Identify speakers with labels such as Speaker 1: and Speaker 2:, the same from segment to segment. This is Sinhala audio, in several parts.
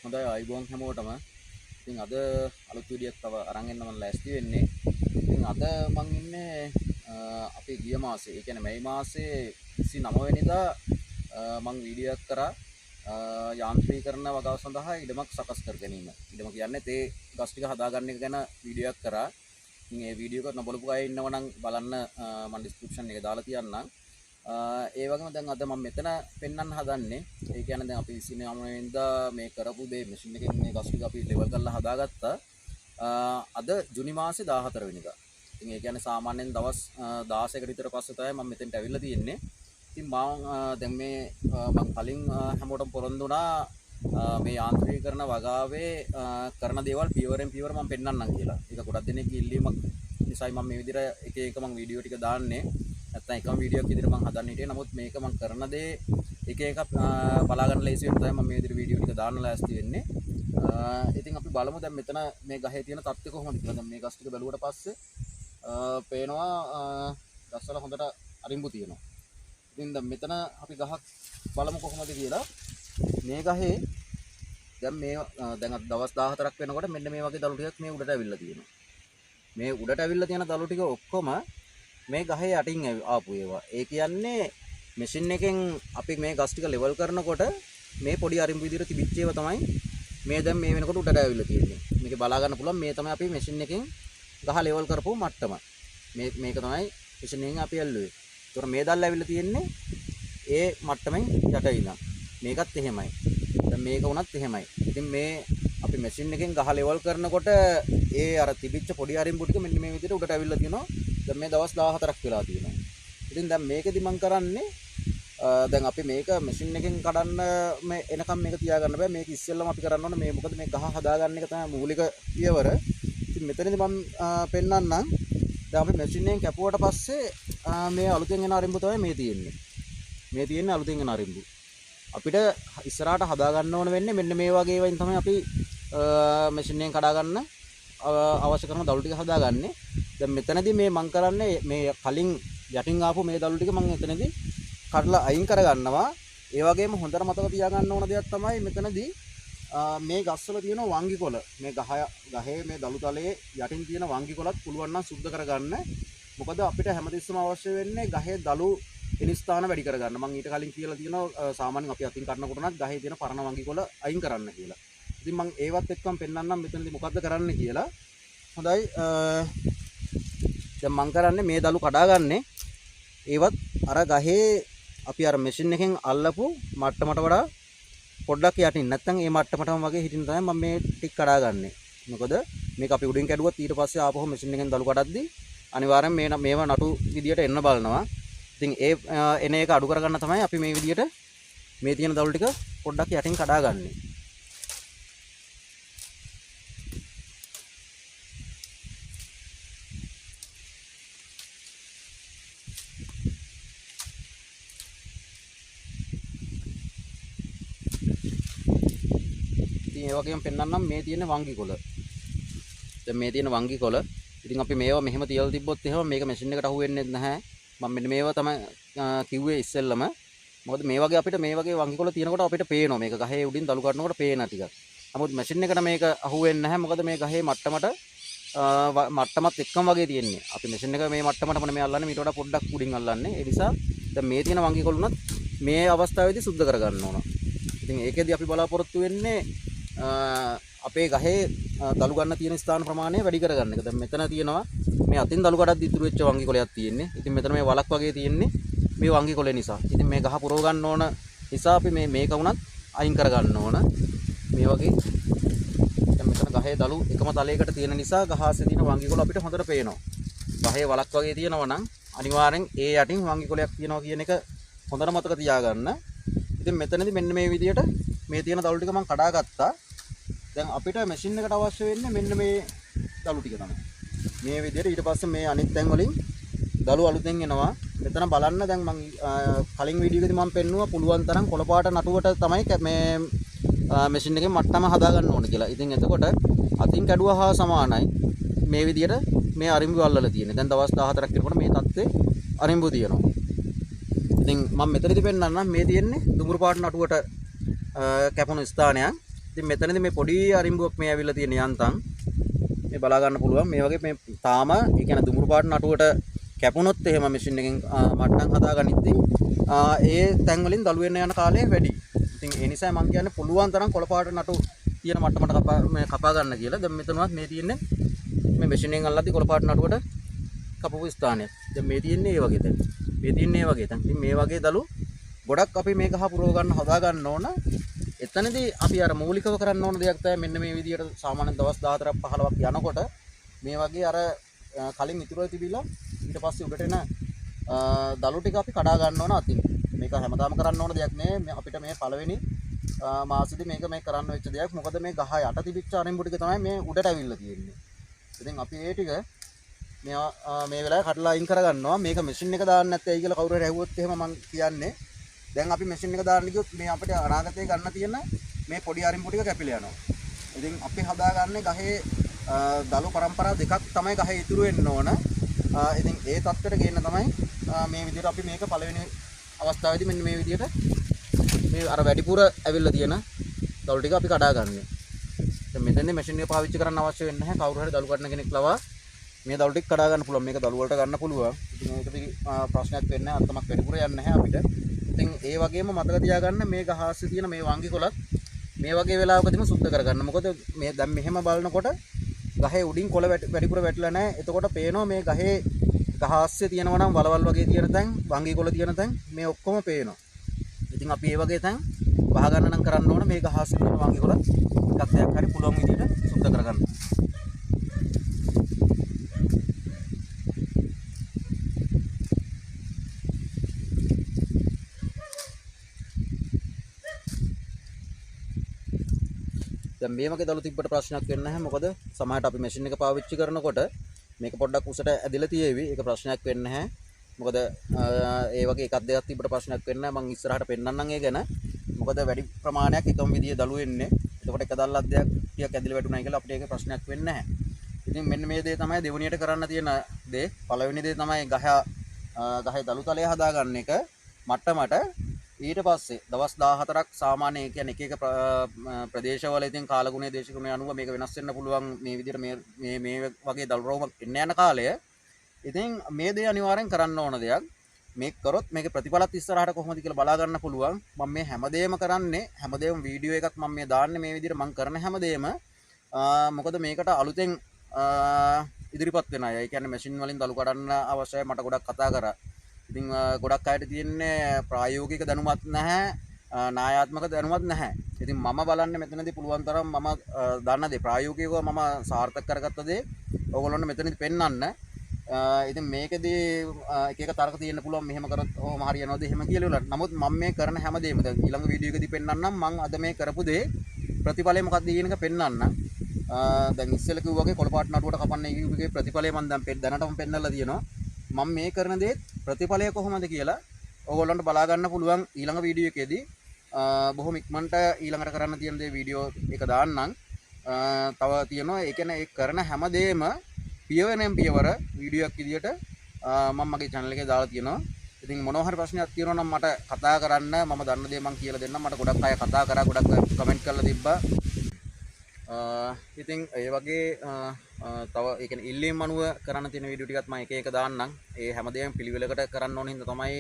Speaker 1: හොඳයි අයිබෝන් හැමෝටම. ඉතින් අද අලුත් වීඩියෝක් තව අරන් එන්න මම ලෑස්ති වෙන්නේ. ඉතින් අද මම ඉන්නේ අපේ ගිය මාසේ, ඒ කියන්නේ මේ මාසේ 29 වෙනිදා මම වීඩියෝ එකක් කරා යාන්ත්‍රීකරණ වගාව සඳහා ඉඩමක් සකස් කර ගැනීම. ඉඩම කියන්නේ තේ ගස් ටික හදාගන්න එක ගැන වීඩියෝ එකක් කරා. ඉතින් මේ වීඩියෝ එක නොබලපු අය ඉන්නව නම් බලන්න මම ඩිස්ක්‍රිප්ෂන් එකේ දාලා තියන්නම්. ඒ වගේම දැන් අද මම මෙතන පෙන්වන්න හදන්නේ ඒ කියන්නේ දැන් අපි 29 වෙනිදා මේ කරපු දේ මැෂින් එකෙන් මේ ගස් ටික අපි ලෙවල් කරලා හදාගත්තා. අද ජුනි මාසේ 14 වෙනිදා. ඉතින් ඒ කියන්නේ සාමාන්‍යයෙන් දවස් 16කට විතර පස්සේ තමයි මම මෙතෙන්ට ඇවිල්ලා තියෙන්නේ. ඉතින් මම දැන් මේ මම කලින් හැමෝටම පොරොන්දු වුණා මේ යාන්ත්‍රීකරණ වගාවේ කරන දේවල් පියවරෙන් පියවර මම පෙන්වන්නම් කියලා. ඒක ගොඩක් දෙනෙක්ගේ ඉල්ලීමක් නිසායි මම මේ විදිහට එක එක මම වීඩියෝ ටික දාන්නේ. නැත්නම් එකම වීඩියෝ එකක් විදිහට මම හදන්න හිටියේ. නමුත් මේක මම කරන දේ එක එක බලා ගන්න ලේසි වෙන තමයි මම මේ විදිහට වීඩියෝ ටික දාන්න ලෑස්ති වෙන්නේ. ඉතින් අපි බලමු දැන් මෙතන මේ ගහේ තියෙන තත්ත්වය කොහොමද කියලා. දැන් මේ ගස් ටික බැලුවට පස්සේ පේනවා ගස්වල හොඳට අරිඹු තියෙනවා. ඉතින් දැන් මෙතන අපි ගහක් බලමු කොහොමද කියලා. මේ ගහේ දැන් මේ දැන් දවස් 14ක් වෙනකොට මෙන්න මේ වගේ දළු ටිකක් මේ උඩට ඇවිල්ලා තියෙනවා. මේ උඩට ඇවිල්ලා තියෙන දළු ටික ඔක්කොම මේ ගහේ යටින් ආපු ඒවා. ඒ කියන්නේ මැෂින් එකෙන් අපි මේ ගස් ටික ලෙවල් කරනකොට මේ පොඩි අරිඹු විදිහට තිබිච්ච ඒවා තමයි මේ දැන් මේ වෙනකොට උඩට ඇවිල්ලා තියෙන්නේ. මේක බලා ගන්න පුළුවන් මේ තමයි අපි මැෂින් එකෙන් ගහ ලෙවල් කරපු මට්ටම. මේක තමයි මැෂින් එකෙන් අපි ඇල්ලුවේ. ඒතකොට මේ දැල්ල ඇවිල්ලා තියෙන්නේ ඒ මට්ටමෙන් යට ඉඳන්. මේකත් එහෙමයි. දැන් මේක උනත් එහෙමයි. ඉතින් මේ අපි මැෂින් එකෙන් ගහ ලෙවල් කරනකොට ඒ අර තිබිච්ච පොඩි අරිඹු ටික මෙන්න මේ විදිහට උඩට ඇවිල්ලා තියෙනවා. දැන් මේ දවස් 14ක් වෙලා තියෙනවා. ඉතින් දැන් මේකෙදි මම කරන්නේ දැන් අපි මේක මැෂින් එකෙන් කඩන්න මේ එනකම් මේක තියාගන්න බෑ. මේක ඉස්සෙල්ලම අපි කරන්න ඕනේ මේ මොකද මේ ගහ හදාගන්න එක තමයි මූලික පියවර. ඉතින් මෙතනදී මම පෙන්නන්නම්. දැන් අපි මැෂින් එකෙන් කැපුවට පස්සේ මේ අලුතෙන් එන අරිඹු තමයි මේ තියෙන්නේ. මේ තියෙන්නේ අලුතෙන් එන අරිඹු. අපිට ඉස්සරහට හදාගන්න ඕන වෙන්නේ මෙන්න මේ වගේ වයින් තමයි අපි මැෂින් එකෙන් කඩා ගන්න අවශ්‍ය කරන දළු ටික හදාගන්නේ. දැන් මෙතනදී මේ මම කරන්නේ මේ කලින් යටින් ආපු මේ දළු ටික මම එතනදී කඩලා අයින් කරගන්නවා. ඒ වගේම හොඳට මතක තියාගන්න ඕන දෙයක් තමයි මෙතනදී මේ ගස්වල තියෙන වංගි කොළ මේ ගහේ මේ දළු තලයේ යටින් තියෙන වංගි කොළත් පුළුවන් නම් සුද්ධ කරගන්න. මොකද අපිට හැමතිස්සම අවශ්‍ය වෙන්නේ ගහේ දළු එන ස්ථාන වැඩි කරගන්න. මම ඊට කලින් කියලා තියෙනවා සාමාන්‍යයෙන් අපි අතින් කඩනකොට නම් ගහේ තියෙන පරණ වංගි කොළ අයින් කරන්න කියලා. ඉතින් මම ඒවත් එක්කම පෙන්නන්නම් මෙතනදී මොකද්ද කරන්න කියලා. හොඳයි දැන් මම කරන්නේ මේ දළු කඩාගන්නේ ඒවත් අර ගහේ අපි අර මැෂින් එකෙන් අල්ලපු මට්ටමට වඩා පොඩ්ඩක් යටින් නැත්නම් ඒ මට්ටමටම වගේ හිටින්න තමයි මම මේ ටික කඩාගන්නේ. මොකද මේක අපි උඩින් කැඩුවත් ඊට පස්සේ ආපහු මැෂින් එකෙන් දළු කඩද්දි අනිවාර්යෙන් මේවා නටු විදියට එන්න බලනවා. ඉතින් ඒ එන එක අඩු කරගන්න තමයි අපි මේ විදියට මේ තියෙන දළු ටික පොඩ්ඩක් යටින් කඩාගන්නේ. ඒ වගේම පෙන්නන්නම් මේ තියෙන වංගි කොළ. දැන් මේ තියෙන වංගි කොළ. ඉතින් අපි මේවා මෙහෙම තියලා තිබ්බොත් එහෙම මේක මැෂින් එකට අහු වෙන්නේ නැහැ. මම මෙන්න මේවා තමයි කිව්වේ ඉස්සෙල්ලම. මොකද මේ වගේ අපිට මේ වගේ වංගි කොළ තියෙනකොට අපිට පේනවා මේක ගහේ උඩින් දළු කඩනකොට පේන ටික. නමුත් මැෂින් එකට මේක අහු වෙන්නේ නැහැ. මොකද මේ ගහේ මට්ටමත් එක්කම වගේ තියෙන්නේ. අපි මැෂින් එක මේ මට්ටමටම නෙමෙයි අල්ලන්නේ ඊට වඩා පොඩ්ඩක් උඩින් අල්ලන්නේ. ඒ නිසා දැන් මේ තියෙන වංගි කොළ උනත් මේ අවස්ථාවේදී සුද්ධ කරගන්න ඕන. ඉතින් ඒකෙදි අපි බලාපොරොත්තු වෙන්නේ අපේ ගහේ දළු ගන්න තියෙන ස්ථාන ප්‍රමාණය වැඩි කරගන්න එක. දැන් මෙතන තියෙනවා මේ අතින් දළු කඩද්දි ඉතුරු වෙච්ච වංගි කොලයක් තියෙන්නේ. ඉතින් මෙතන මේ වලක් වගේ තියෙන්නේ මේ වංගි කොලේ නිසා. ඉතින් මේ ගහ පුරව ගන්න ඕන නිසා අපි මේක වුණත් අයින් කරගන්න ඕන. මේ වගේ දැන් මෙතන ගහේ දළු එකම තලයකට තියෙන නිසා ගහ ආසේ තියෙන වංගි කොල අපිට හොඳට පේනවා. ගහේ වලක් වගේ තියෙනවා නම් අනිවාර්යෙන් ඒ යටින් වංගි කොලයක් තියෙනවා කියන එක හොඳට මතක තියාගන්න. ඉතින් මෙතනදී මෙන්න මේ විදියට මේ තියෙන දළු ටික මම කඩාගත්තා. දැන් අපිට මැෂින් එකට අවශ්‍ය වෙන්නේ මෙන්න මේ දළු ටික තමයි. මේ විදිහට ඊට පස්සේ මේ අනිත් තැන් වලින් දළු අලුතෙන් එනවා. මෙතන බලන්න දැන් මම කලින් වීඩියෝ එකේදී මම පෙන්නුවා පුළුවන් තරම් කොළපාට නටුවට තමයි මේ මැෂින් එකේ මට්ටම හදා ගන්න ඕනේ කියලා. ඉතින් එතකොට අතින් කැඩුවා හා සමානයි මේ විදිහට මේ අරිඹු අල්ලලා තියෙන්නේ. දැන් දවස් 14ක් යනකොට මේ තත්ත්වේ අරිඹු තියෙනවා. ඉතින් මම මෙතනදී පෙන්නන්නම් මේ තියෙන්නේ දුඹුරු පාට නටුවට කැපුණු ස්ථානයක්. ඉතින් මෙතනදී මේ පොඩි අරිඹුවක් මේ ඇවිල්ලා තියෙන යන්තම් මේ බලා ගන්න පුළුවන්. මේ වගේ මේ තාම ඒ කියන්නේ දුමුරු පාට නටුවට කැපුණොත් එහෙම මැෂින් එකෙන් මට්ටම් හදාගනිද්දී ඒ තැන් වලින් දළු වෙන්න යන කාලය වැඩි. ඉතින් ඒ නිසා මම කියන්නේ පුළුවන් තරම් කොළ පාට නටු තියෙන මට්ටමට කපා ගන්න කියලා. දැන් මෙතනවත් මේ තියෙන්නේ මේ මැෂින් එකෙන් අල්ලද්දී කොළ පාට නටුවට කපපු ස්ථානයක්. දැන් මේ තියෙන්නේ ඒ වගේ තැන්. මේ තියෙන්නේ ඒ වගේ තැන්. ඉතින් මේ වගේ දළු ගොඩක් අපි මේක පුරව ගන්න හදා ගන්න ඕන. එතනදී අපි අර මූලිකව කරන්න ඕන දෙයක් තමයි මෙන්න මේ විදිහට සාමාන්‍ය දවස් 14ක් 15ක් යනකොට මේ වගේ අර කලින් ඉතුරුව තිබිලා ඊට පස්සේ උඩට එන දළු ටික අපි කඩා ගන්න ඕන අතින්. මේක හැමදාම කරන්න ඕන දෙයක් නෙවෙයි. අපිට මේ පළවෙනි මාසෙදි මේක කරන්න වෙච්ච දෙයක්. මොකද මේ ගහ යට තිබිච්ච අරිඹු ටික තමයි මේ උඩට ඇවිල්ලා තියෙන්නේ. ඉතින් අපි ඒ ටික මේ වෙලාවේ කඩලා අයින් කරගන්නවා. මේක මැෂින් එක දාන්න නැත්නම් කියලා කවුරු හරි ඇහුවොත් එහෙම මම කියන්නේ දැන් අපි මැෂින් එක දාන්න ගියොත් මේ අපිට අනාගතේ ගන්න තියෙන මේ පොඩි අරිඹු ටික කැපිලා යනවා. ඉතින් අපි හදාගන්නේ ගහේ දළු පරම්පරා දෙකක් තමයි ගහේ ඉතුරු වෙන්න ඕන. ඉතින් ඒ තත්ත්වයට ගේන්න තමයි මේ විදිහට අපි මේක පළවෙනි අවස්ථාවේදී මෙන්න මේ විදිහට මේ අර වැඩිපුර ඇවිල්ලා තියෙන දළු ටික අපි කඩා ගන්නවා. දැන් මෙතෙන්දී මැෂින් එක පාවිච්චි කරන්න අවශ්‍ය වෙන්නේ නැහැ. කවුරු හරි දළු කඩන කෙනෙක් ලවා මේ දළු ටික කඩා ගන්න පුළුවන්. මේක දළු වලට ගන්න පුළුවන්. ඉතින් ඒකදී ප්‍රශ්නයක් වෙන්නේ නැහැ. අත්තමක් වැඩිපුර යන්නේ නැහැ අපිට. ඉතින් ඒ වගේම මතක තියාගන්න මේ ගහ ආස්සේ තියෙන මේ වංගි කොලත් මේ වගේ වෙලාවකදීම සුද්ධ කරගන්න. මොකද මේ දැන් මෙහෙම බලනකොට ගහේ උඩින් කොළ වැඩිපුර වැටිලා නැහැ. එතකොට පේනවා මේ ගහේ ගහ ආස්සේ තියෙනවා නම් වලවල් වගේ තියෙන තැන්, වංගි කොළ තියෙන තැන් මේ ඔක්කොම පේනවා. ඉතින් අපි මේ වගේ තැන් වහ ගන්න නම් කරන්න ඕන මේ ගහ ආස්සේ තියෙන වංගි කොළ එකක් දෙයක් හරි පුළුවන් විදිහට සුද්ධ කරගන්න. දැන් මේ වගේ දළු තිබ්බට ප්‍රශ්නයක් වෙන්නේ නැහැ. මොකද සමහරට අපි මැෂින් එක පාවිච්චි කරනකොට මේක පොඩ්ඩක් උසට ඇදලා තියෙවි. ඒක ප්‍රශ්නයක් වෙන්නේ නැහැ. මොකද ඒ වගේ එකක් දෙකක් තිබ්බට ප්‍රශ්නයක් වෙන්නේ නැහැ. මම ඉස්සරහට පෙන්නන්නම් ඒ ගැන. මොකද වැඩි ප්‍රමාණයක් එකම විදිය දළු වෙන්නේ. එතකොට එක දල්ලක් දෙයක් ටිකක් ඇදලා වැටුණා කියලා අපිට ඒක ප්‍රශ්නයක් වෙන්නේ නැහැ. ඉතින් මෙන්න මේ දේ තමයි දෙවෙනියට කරන්න තියෙන දේ. පළවෙනි දේ තමයි ගහේ දළු තලය හදාගන්න එක මට්ටමට. ඊට පස්සේ දවස් 14ක් සාමාන්‍ය ඒ කියන්නේ එක ප්‍රදේශවල ඉතින් කාලගුණයේ දේශගුණයේ අනුව මේක වෙනස් වෙන්න පුළුවන්. මේ විදිහට මේ වගේ දළු රෝමක් එන්න යන කාලය. ඉතින් මේ දේ අනිවාර්යෙන් කරන්න ඕන දෙයක්. මේක කරොත් මේකේ ප්‍රතිඵලත් ඉස්සරහට කොහොමද කියලා බලා ගන්න පුළුවන්. මම මේ හැමදේම කරන්නේ හැමදේම වීඩියෝ එකක් මම මේ දාන්නේ මේ විදිහට මම කරන හැමදේම මොකද මේකට අලුතෙන් ඉදිරිපත් වෙන අය. ඒ කියන්නේ මැෂින් වලින් දළු කඩන්න අවශ්‍යයි මට ගොඩක් කතා කරා. ඉතින් ගොඩක් අයට තියෙන්නේ ප්‍රායෝගික දැනුමක් නැහැ, නායාත්මක දැනුමක් නැහැ. ඉතින් මම බලන්නේ මෙතනදී පුළුවන් තරම් මම දන්න දේ ප්‍රායෝගිකව මම සාර්ථක කරගත්ත දේ ඕගොල්ලොන්ට මෙතනදී පෙන්වන්න. ඉතින් මේකදී එක එක තර්ක තියෙන්න පුළුවන් මෙහෙම කරොත් ඔහොම හරියනවද එහෙම කියලා. නමුත් මම මේ කරන හැමදේම දැන් ඊළඟ වීඩියෝ එකදී පෙන්වන්නම් මම අද මේ කරපු දේ ප්‍රතිඵලය මොකක්ද කියන එක පෙන්වන්න. දැන් ඉස්සෙල්ලා කිව්වා වගේ කොළපාට නටුවට කපන්න එකේ ප්‍රතිඵලය මම දැන් දැනටම පෙන්නලා තියෙනවා. මම මේ කරන දේ ප්‍රතිඵලය කොහොමද කියලා ඕගොල්ලන්ට බලා ගන්න පුළුවන් ඊළඟ වීඩියෝ එකේදී. බොහොම ඉක්මනට ඊළඟට කරන්න තියෙන දේ වීඩියෝ එක දාන්නම්. තව තියෙනවා ඒ කියන්නේ ඒ කරන හැමදේම පියවරෙන් පියවර වීඩියෝ එකක් විදියට මම මගේ channel එකේ දාලා තියෙනවා. ඉතින් මොනවා හරි ප්‍රශ්නයක් තියෙනවා නම් මට කතා කරන්න. මම දන්න දේ මම කියලා දෙන්නම්. මට ගොඩක් අය කතා කරා, ගොඩක් අය කමෙන්ට් කරලා තිබ්බා. ඉතින් ඒ වගේ තව ඒ කියන්නේ ඉල්ලීම් අනුව කරන්න තියෙන වීඩියෝ ටිකත් මම එක එක දාන්නම්. ඒ හැමදේම පිළිවෙලකට කරන්න ඕන හින්දා තමයි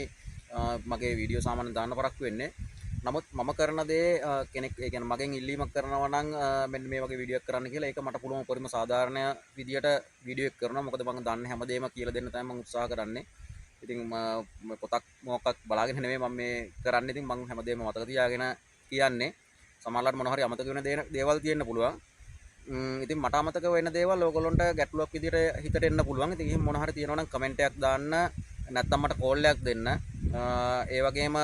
Speaker 1: මගේ වීඩියෝ සාමාන්‍යයෙන් දාන්න පරක්කු වෙන්නේ. නමුත් මම කරන දේ කෙනෙක් ඒ කියන්නේ මගෙන් ඉල්ලීමක් කරනවා නම් මෙන්න මේ වගේ වීඩියෝ එකක් කරන්න කියලා ඒක මට පුළුවන් උපරිම සාධාරණ විදියට වීඩියෝ එක කරනවා. මොකද මම දන්න හැමදේම කියලා දෙන්න තමයි මම උත්සාහ කරන්නේ. ඉතින් පොතක් මොකක්වත් බලාගෙන නෙමෙයි මම මේ කරන්නේ. ඉතින් මම හැමදේම මතක තියාගෙන කියන්නේ. සමහරවිට මොනවා හරි අමතක වෙන දේවල් තියෙන්න පුළුවන්. ඉතින් මට අමතක වෙන දේවල් ඕගොල්ලන්ට ගැටලුවක් විදියට හිතට එන්න පුළුවන්. ඉතින් එහෙම මොනවා හරි තියෙනවා නම් කමෙන්ට් එකක් දාන්න. නැත්නම් මට කෝල් එකක් දෙන්න. ඒ වගේම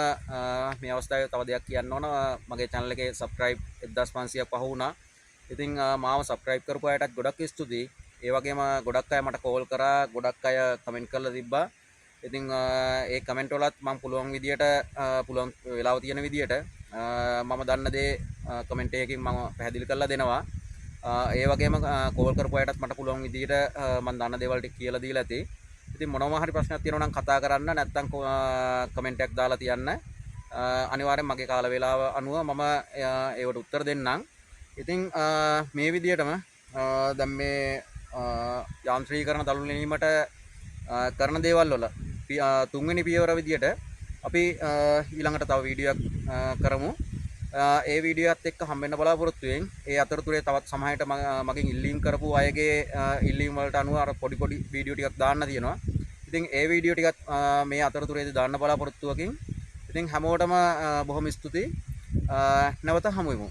Speaker 1: මේ අවස්ථාවේ තව දෙයක් කියන්න ඕන. මගේ channel එකේ subscribe 1500ක් පහ වුණා. ඉතින් මාව subscribe කරපු අයටත් ගොඩක් ස්තුතියි. ඒ වගේම ගොඩක් අය මට කෝල් කරා, ගොඩක් අය කමෙන්ට් කරලා තිබ්බා. ඉතින් ඒ කමෙන්ට් වලත් මම පුළුවන් විදියට පුළුවන් වෙලාව තියෙන විදියට මම දන්න දේ කමෙන්ට් එකකින් මම පැහැදිලි කරලා දෙනවා. ඒ වගේම කෝල් කරපු අයටත් මට පුළුවන් විදියට මම දන්න දේවල් ටික කියලා දීලා ඇති. ඉතින් මොනවා හරි ප්‍රශ්නයක් තියෙනවා නම් කතා කරන්න, නැත්නම් කමෙන්ට් එකක් දාලා තියන්න. අනිවාර්යෙන් මගේ කාල වේලාව අනුව මම ඒවට උත්තර දෙන්නම්. ඉතින් මේ විදිහටම දැන් මේ යාන්ත්‍රීකරණ දළු ගැනීමට කරන දේවල් වල තුන්වෙනි පියවර විදිහට අපි ඊළඟට තව වීඩියෝයක් කරමු. ඒ වීඩියෝත් එක්ක හම්බෙන්න බලාපොරොත්තු වෙමින් ඒ අතරතුරේ තවත් සමහරට මගෙන් ඉල්ලීම් කරපු අයගේ ඉල්ලීම් වලට අනුව අර පොඩි වීඩියෝ ටිකක් දාන්න තියෙනවා. ඉතින් ඒ වීඩියෝ ටිකත් මේ අතරතුරේදී දාන්න බලාපොරොත්තුවකින් ඉතින් හැමෝටම බොහොම ස්තුතියි. නැවත හමු වෙමු.